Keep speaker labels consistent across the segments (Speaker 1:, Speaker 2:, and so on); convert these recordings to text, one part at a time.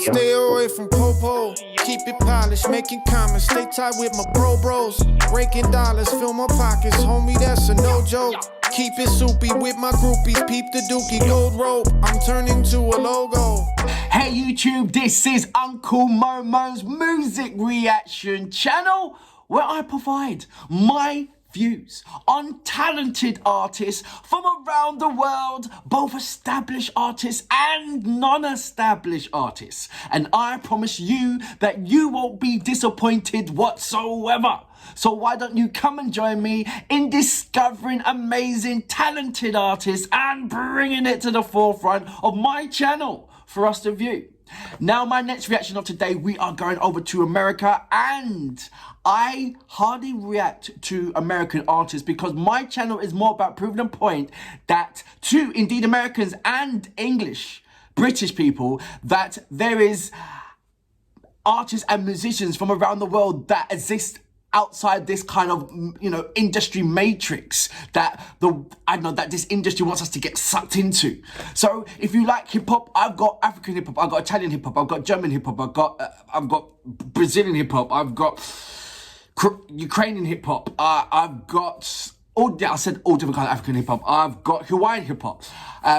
Speaker 1: Stay away from popo, keep it polished, making comments, stay tight with my bros. Raking dollars, fill my pockets, homie, that's a no joke. Keep it soupy with my groupies, peep the dookie, gold rope, I'm turning to a logo.
Speaker 2: Hey YouTube, this is Uncle Momo's music reaction channel, where I provide my views on talented artists from around the world, both established artists and non-established artists. And I promise you that you won't be disappointed whatsoever. So why don't you come and join me in discovering amazing, talented artists and bringing it to the forefront of my channel for us to view. Now, my next reaction of today, we are going over to America, and I hardly react to American artists because my channel is more about proving a point that to indeed Americans and British people, that there is artists and musicians from around the world that exist outside this kind of, you know, industry matrix that that this industry wants us to get sucked into. So if you like hip hop, I've got African hip hop, I've got Italian hip hop, I've got German hip hop, I've got Brazilian hip hop, I've got Ukrainian hip hop, I've got all different kinds of African hip hop. I've got Hawaiian hip hop,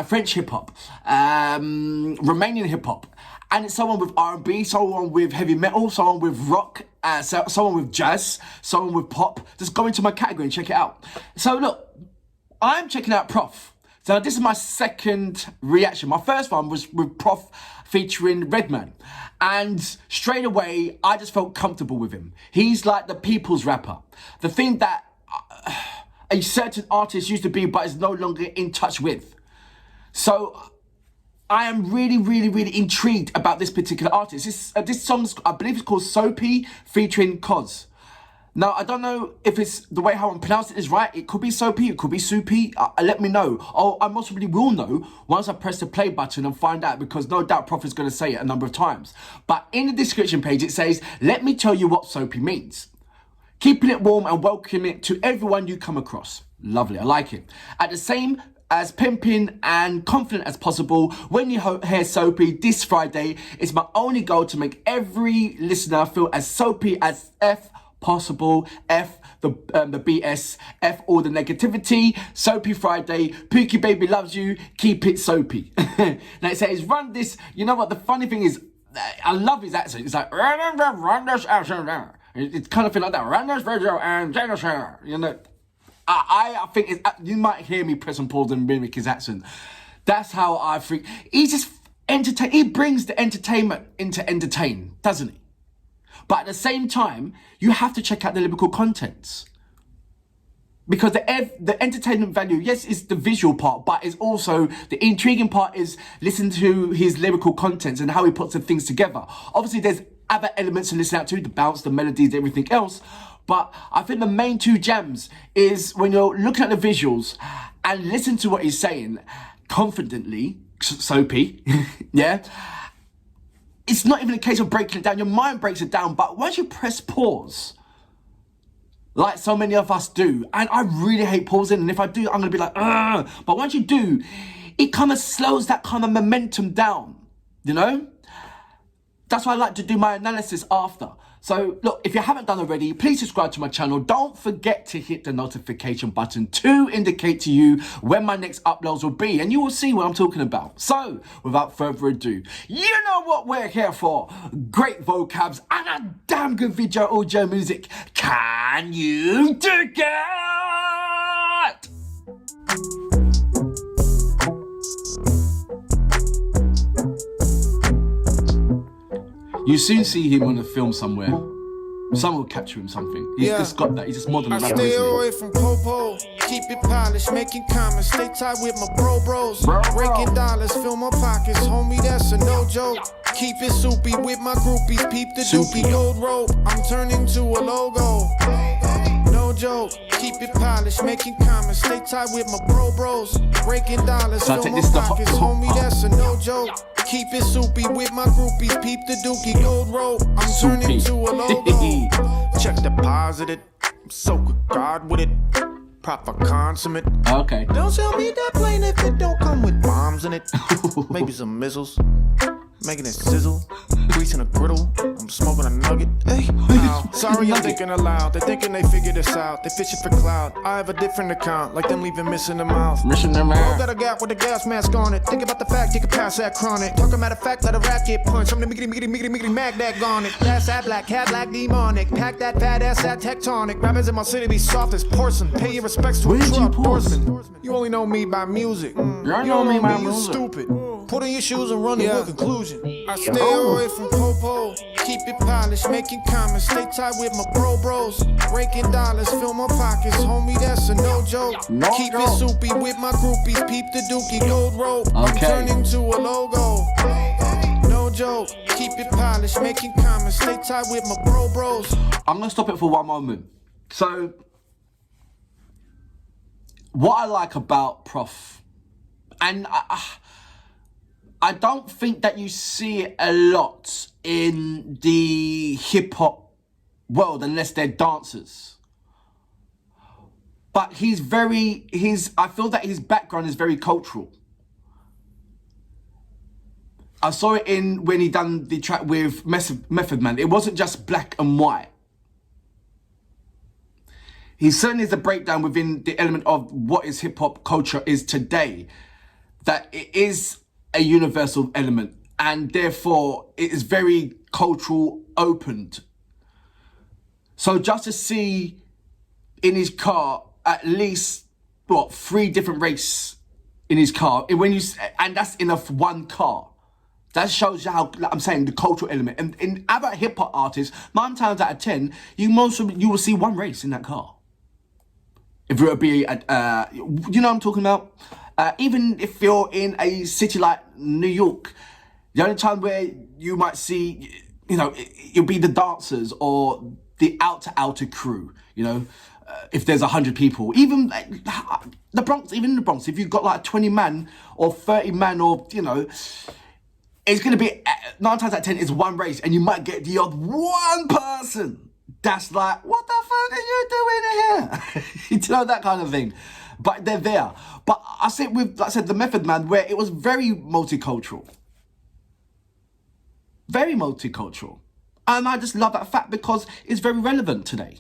Speaker 2: French hip hop, Romanian hip hop. And it's someone with R&B, someone with heavy metal, someone with rock, someone with jazz, someone with pop. Just go into my category and check it out. So look, I'm checking out Prof. So this is my second reaction. My first one was with Prof featuring Redman. And straight away, I just felt comfortable with him. He's like the people's rapper. The thing that a certain artist used to be but is no longer in touch with. So I am really intrigued about this particular artist. This song, I believe it's called SOUPY featuring Cozz. Now, I don't know if it's the way how I'm pronouncing it is right. It could be SOUPY, it could be Soupy. Let me know. Oh, I most probably will know once I press the play button and find out, because no doubt Prof is going to say it a number of times. But in the description page, it says, let me tell you what SOUPY means. Keeping it warm and welcoming it to everyone you come across. Lovely, I like it. At the same as pimpin and confident as possible. When you hear SOUPY this Friday, it's my only goal to make every listener feel as soapy as F possible. F the BS, F all the negativity. SOUPY Friday, Pookie baby loves you, keep it soapy. Now it says run this. You know what the funny thing is, I love his accent. It's like run this accent. It's kind of feel like that. Run this video and you know. I think you might hear me press and pause and mimic his accent. That's how I think. He just he brings the entertainment into entertain, doesn't he? But at the same time, you have to check out the lyrical contents. Because the entertainment value, yes, is the visual part, but it's also the intriguing part is listen to his lyrical contents and how he puts the things together. Obviously, there's other elements to listen out to, the bounce, the melodies, everything else. But I think the main two gems is when you're looking at the visuals and listen to what he's saying confidently, soapy, yeah? It's not even a case of breaking it down. Your mind breaks it down, but once you press pause, like so many of us do, and I really hate pausing, and if I do, I'm going to be like, ugh. But once you do, it kind of slows that kind of momentum down, you know? That's why I like to do my analysis after. So look, if you haven't done already, please subscribe to my channel. Don't forget to hit the notification button to indicate to you when my next uploads will be, and you will see what I'm talking about. So without further ado, you know what we're here for. Great vocabs and a damn good video audio music. Can you dig it? You soon see him on a film somewhere. Someone will capture him something. He's just got that. He's just modern rapper.
Speaker 1: I stay away from popo, keep it polished, making comments, stay tight with my bros. Raking dollars, fill my pockets, homie, that's a no joke. Keep it soupy with my groupies, peep the dookie, gold rope, I'm turning to a logo. No joke, keep it polished, making comments, stay tight with my bros. Raking dollars, fill my pockets, homie, that's a no joke. Keep it soupy with my groupies, peep the dookie, gold rope, I'm turning to a logo. Check deposited, so good God with it. Proper consummate.
Speaker 2: Okay.
Speaker 1: Don't sell me that plane if it don't come with bombs in it. Maybe some missiles. making it sizzle. Greasing a griddle, I'm smoking a nugget. Hey, ow. Sorry, I'm thinking aloud. They're thinking they figured this out. They fishing for clout. I have a different account, like them leaving missing the mouth.
Speaker 2: Missing the
Speaker 1: Bro
Speaker 2: mouth.
Speaker 1: got a gap with a gas mask on it. Think about the fact you can pass that chronic. Talking about the fact that a rat get punched. I'm the miggity mag that garnet. That's that black, cat black demonic. Pack that fat ass that tectonic. Rappers in my city be soft as porcelain. Pay your respects to a truck doorman. You only know me by music. You don't know me by music. Stupid. Put on your shoes and run to a conclusion. I stay away from popo. Keep it polished, making comments. Stay tight with my bros. Raking dollars, fill my pockets. Homie, that's a no joke. Keep it soupy with my groupies. Peep the dookie, gold rope. I'm turning to a logo. No joke. Keep it polished, making comments. Stay tight with my bros.
Speaker 2: I'm gonna stop it for one moment. So, what I like about Prof, and I don't think that you see it a lot in the hip hop world unless they're dancers. But I feel that his background is very cultural. I saw it when he done the track with Method Man. It wasn't just black and white. He certainly is a breakdown within the element of what is hip hop culture is today. That it is a universal element and therefore it is very cultural opened. So just to see in his car at least 3 different races in his car, and that's in one car. That shows you how, like I'm saying, the cultural element. And in other hip hop artists, 9 times out of 10, you will see 1 race in that car. If it would be you know what I'm talking about? Even if you're in a city like New York, the only time where you might see, it'll be the dancers or the outer crew, if there's 100 people. Even the Bronx, if you've got like 20 man or 30 man or, it's going to be 9 times out of 10 is 1 race and you might get the odd 1 person that's like, what the fuck are you doing here? That kind of thing. But they're there. But I see it with, like I said, the Method Man, where it was very multicultural. Very multicultural. And I just love that fact because it's very relevant today.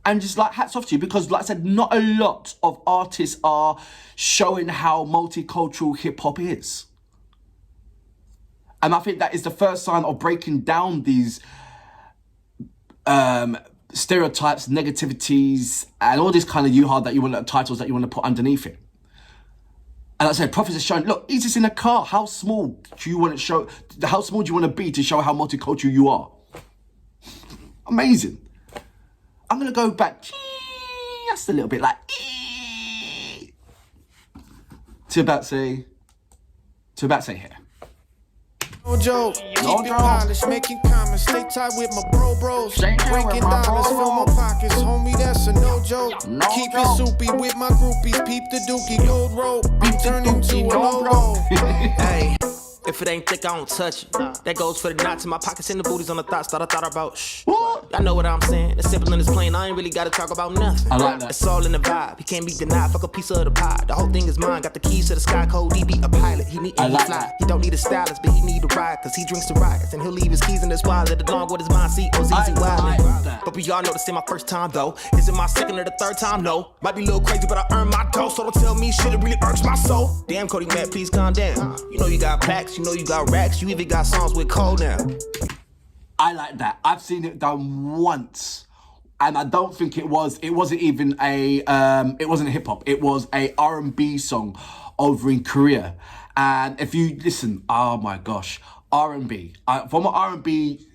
Speaker 2: And just like hats off to you because, like I said, not a lot of artists are showing how multicultural hip hop is. And I think that is the first sign of breaking down these stereotypes, negativities, and all this kind of titles that you want to put underneath it. And like I said, Prof is showing, look, he's just in a car. How small do you want to be to show how multicultural you are? Amazing. I'm going to go back just a little bit like to about say here.
Speaker 1: No joke, keep it polished, making comments, stay tight with my bros. Breaking dollars, fill my pockets, homie, that's a no joke. Keep it soupy with my groupies, peep the dookie, gold rope. I'm turning to a logo.
Speaker 3: Hey, if it ain't thick, I don't touch it. That goes for the knots in my pockets and the booties on the thoughts that I thought about. Y'all know what I'm saying. It's simple and it's plain. I ain't really gotta talk about nothing.
Speaker 2: I like that.
Speaker 3: It's all in the vibe. He can't be denied. Fuck a piece of the pie. The whole thing is mine. Got the keys to the sky code. He be a pilot. He need to fly. He don't need a stylist, but he need a ride. Cause he drinks the riots and he'll leave his keys in his wallet along with his mind seat. Easy wildin'. But we all know this ain't my first time though. Is it my second or the third time? No. Might be a little crazy, but I earned my dough. So don't tell me shit. It really irks my soul. Damn, Cody, man, please calm down. You know you got plaques. You know you got racks. You even got songs with Cole now.
Speaker 2: I like that. I've seen it done once. And I don't think it wasn't even it wasn't hip hop. It was a R&B song over in Korea. And if you listen, oh my gosh, R&B. For my R&B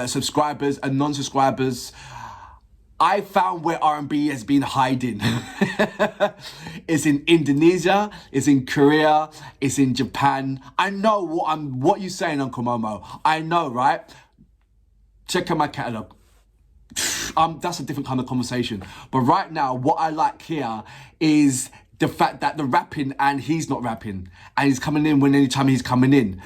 Speaker 2: subscribers and non-subscribers, I found where R&B has been hiding. It's in Indonesia, it's in Korea, it's in Japan. I know what you're saying, Uncle Momo. I know, right? Check out my catalogue. That's a different kind of conversation. But right now, what I like here is the fact that the rapping and he's not rapping. And he's coming in anytime he's coming in.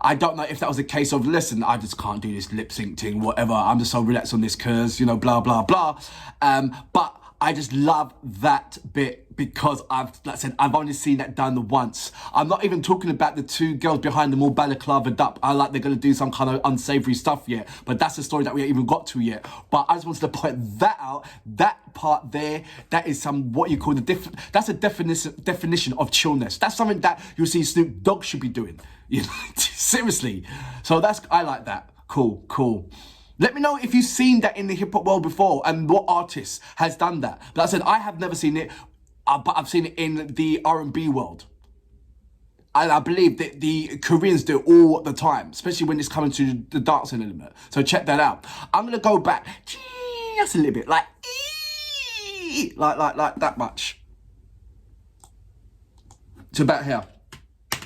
Speaker 2: I don't know if that was a case of, listen, I just can't do this lip sync thing, whatever. I'm just so relaxed on this cause, blah, blah, blah. But I just love that bit because like I said, I've only seen that done once. I'm not even talking about the two girls behind them all balaclavaed up. I like they're going to do some kind of unsavory stuff yet, but that's a story that we haven't even got to yet. But I just wanted to point that out. That part there, that is what you call that's a definition of chillness. That's something that you'll see Snoop Dogg should be doing. You know, seriously. So I like that. Cool. Let me know if you've seen that in the hip-hop world before and what artist has done that. But I said, I have never seen it, but I've seen it in the R&B world. And I believe that the Koreans do it all the time, especially when it's coming to the dancing element. So check that out. I'm going to go back just a little bit, like that much. It's about here.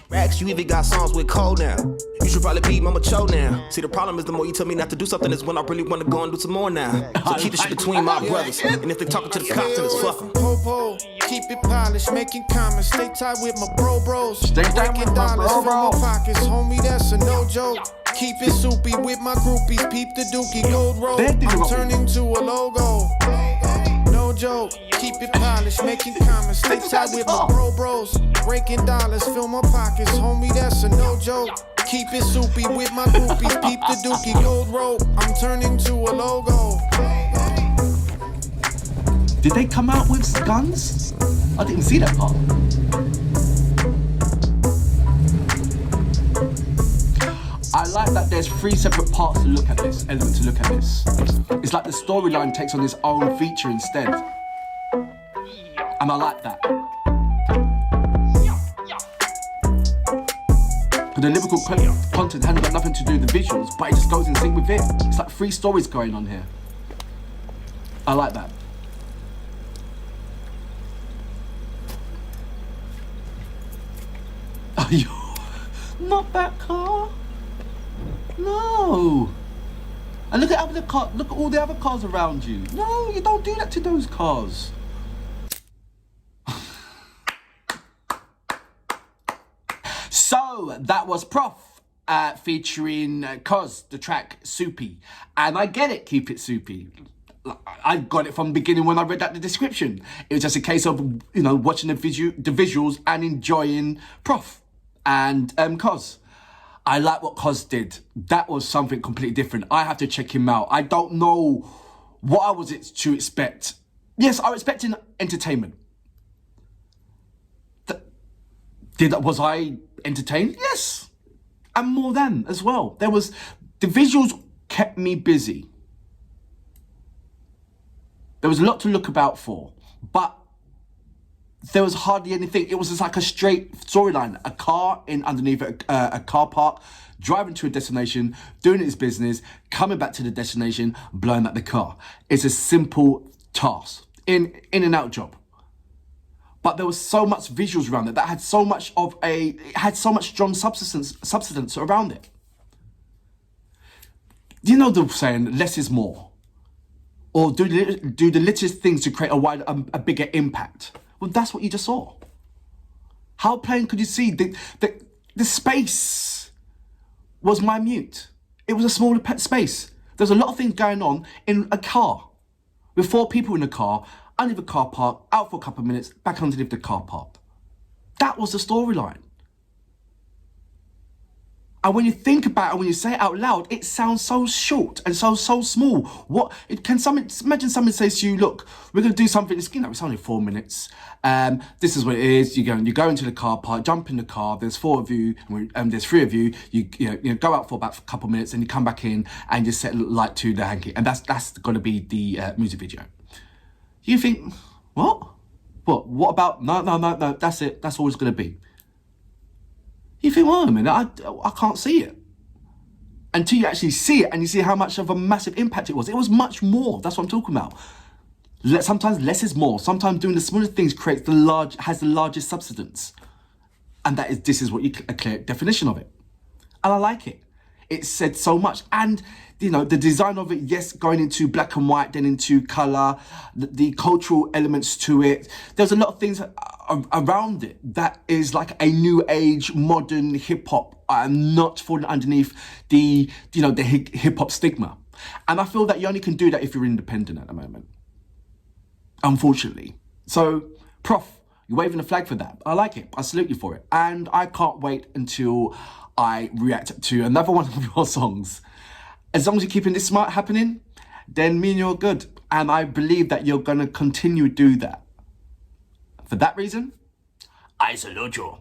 Speaker 3: Racks, you even got songs with cold now. You should probably be Mama Cho now. See, the problem is the more you tell me not to do something is when I really want to go and do some more now. So keep the shit between my brothers. And if they talking to the cops, then it's fuck 'em.
Speaker 1: Popo, keep it polished, making comments. Stay tight with my bros.
Speaker 2: Stay tight with
Speaker 1: Breaking
Speaker 2: my
Speaker 1: dollars from my
Speaker 2: bros.
Speaker 1: pockets, homie, that's a no joke. Keep it soupy with my groupies. Peep the dookie, gold road. I'm turning to a logo. No joke. Keep it polished, making comments. Stay tight with my bros. Breaking dollars, fill my pockets, homie, that's a no joke. Keep it soupy with my groupies. Peep the dookie, gold rope. I'm turning to a logo.
Speaker 2: Did they come out with guns? I didn't see that part. I like that there's 3 separate parts to look at this, elements to look at this. It's like the storyline takes on its own feature instead. And I like that. But the lyrical content hasn't got nothing to do with the visuals, but it just goes in sync with it. It's like 3 stories going on here. I like that. Are you... Not that car. No. And look at all the other cars around you. No, you don't do that to those cars. So that was Prof featuring Cozz, the track Soupy. And I get it, keep it soupy. I got it from the beginning when I read that the description. It was just a case of, you know, watching the visuals and enjoying Prof and Cozz. I like what Cozz did. That was something completely different. I have to check him out. I don't know what I was to expect. Yes, I was expecting entertainment. Was I entertained? Yes. And more than as well. The visuals kept me busy. There was a lot to look about for, but there was hardly anything. It was just like a straight storyline. A car in underneath a car park, driving to a destination, doing its business, coming back to the destination, blowing up the car. It's a simple task, in and out job. But there was so much visuals around it that had so much strong substance around it. You know the saying, less is more, or do the littlest things to create a bigger impact. Well, that's what you just saw. How plain could you see? The space was minute. It was a smaller space. There's a lot of things going on in a car, with 4 people in the car, underneath the car park, out for a couple of minutes, back underneath the car park. That was the storyline. And when you think about it, when you say it out loud, it sounds so short and so small. Imagine someone says to you, look, we're going to do something, it's only 4 minutes. This is what it is. You go into the car park, jump in the car, there's 4 of you, there's 3 of you, you go out for about a couple of minutes and you come back in and you set light to the hanky. And that's going to be the music video. You think, what? What about, no, that's it. That's all it's going to be. You think, well, a minute, I can't see it. Until you actually see it and you see how much of a massive impact it was. It was much more. That's what I'm talking about. Sometimes less is more. Sometimes doing the smallest things has the largest substance. And this is what a clear definition of it. And I like it. It said so much. And, you know, the design of it, yes, going into black and white, then into colour, the cultural elements to it. There's a lot of things around it that is like a new age, modern hip hop, not falling underneath the hip hop stigma. And I feel that you only can do that if you're independent at the moment. unfortunately. So, Prof, you're waving a flag for that. I like it. I salute you for it. And I can't wait until I react to another one of your songs. As long as you're keeping this smart happening, then me and you're good. And I believe that you're going to continue to do that. For that reason, I salute you.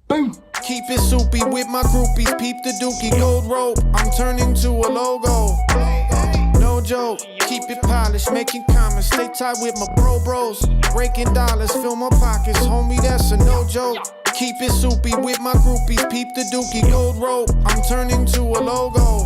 Speaker 2: Boom.
Speaker 1: Keep it soupy with my groupies, peep the dookie, gold rope. I'm turning to a logo. No joke, keep it polished, making comments, stay tight with my bros. Raking dollars, fill my pockets, homie, that's a no joke. Keep it soupy with my groupies, peep the dookie, gold rope. I'm turning to a logo.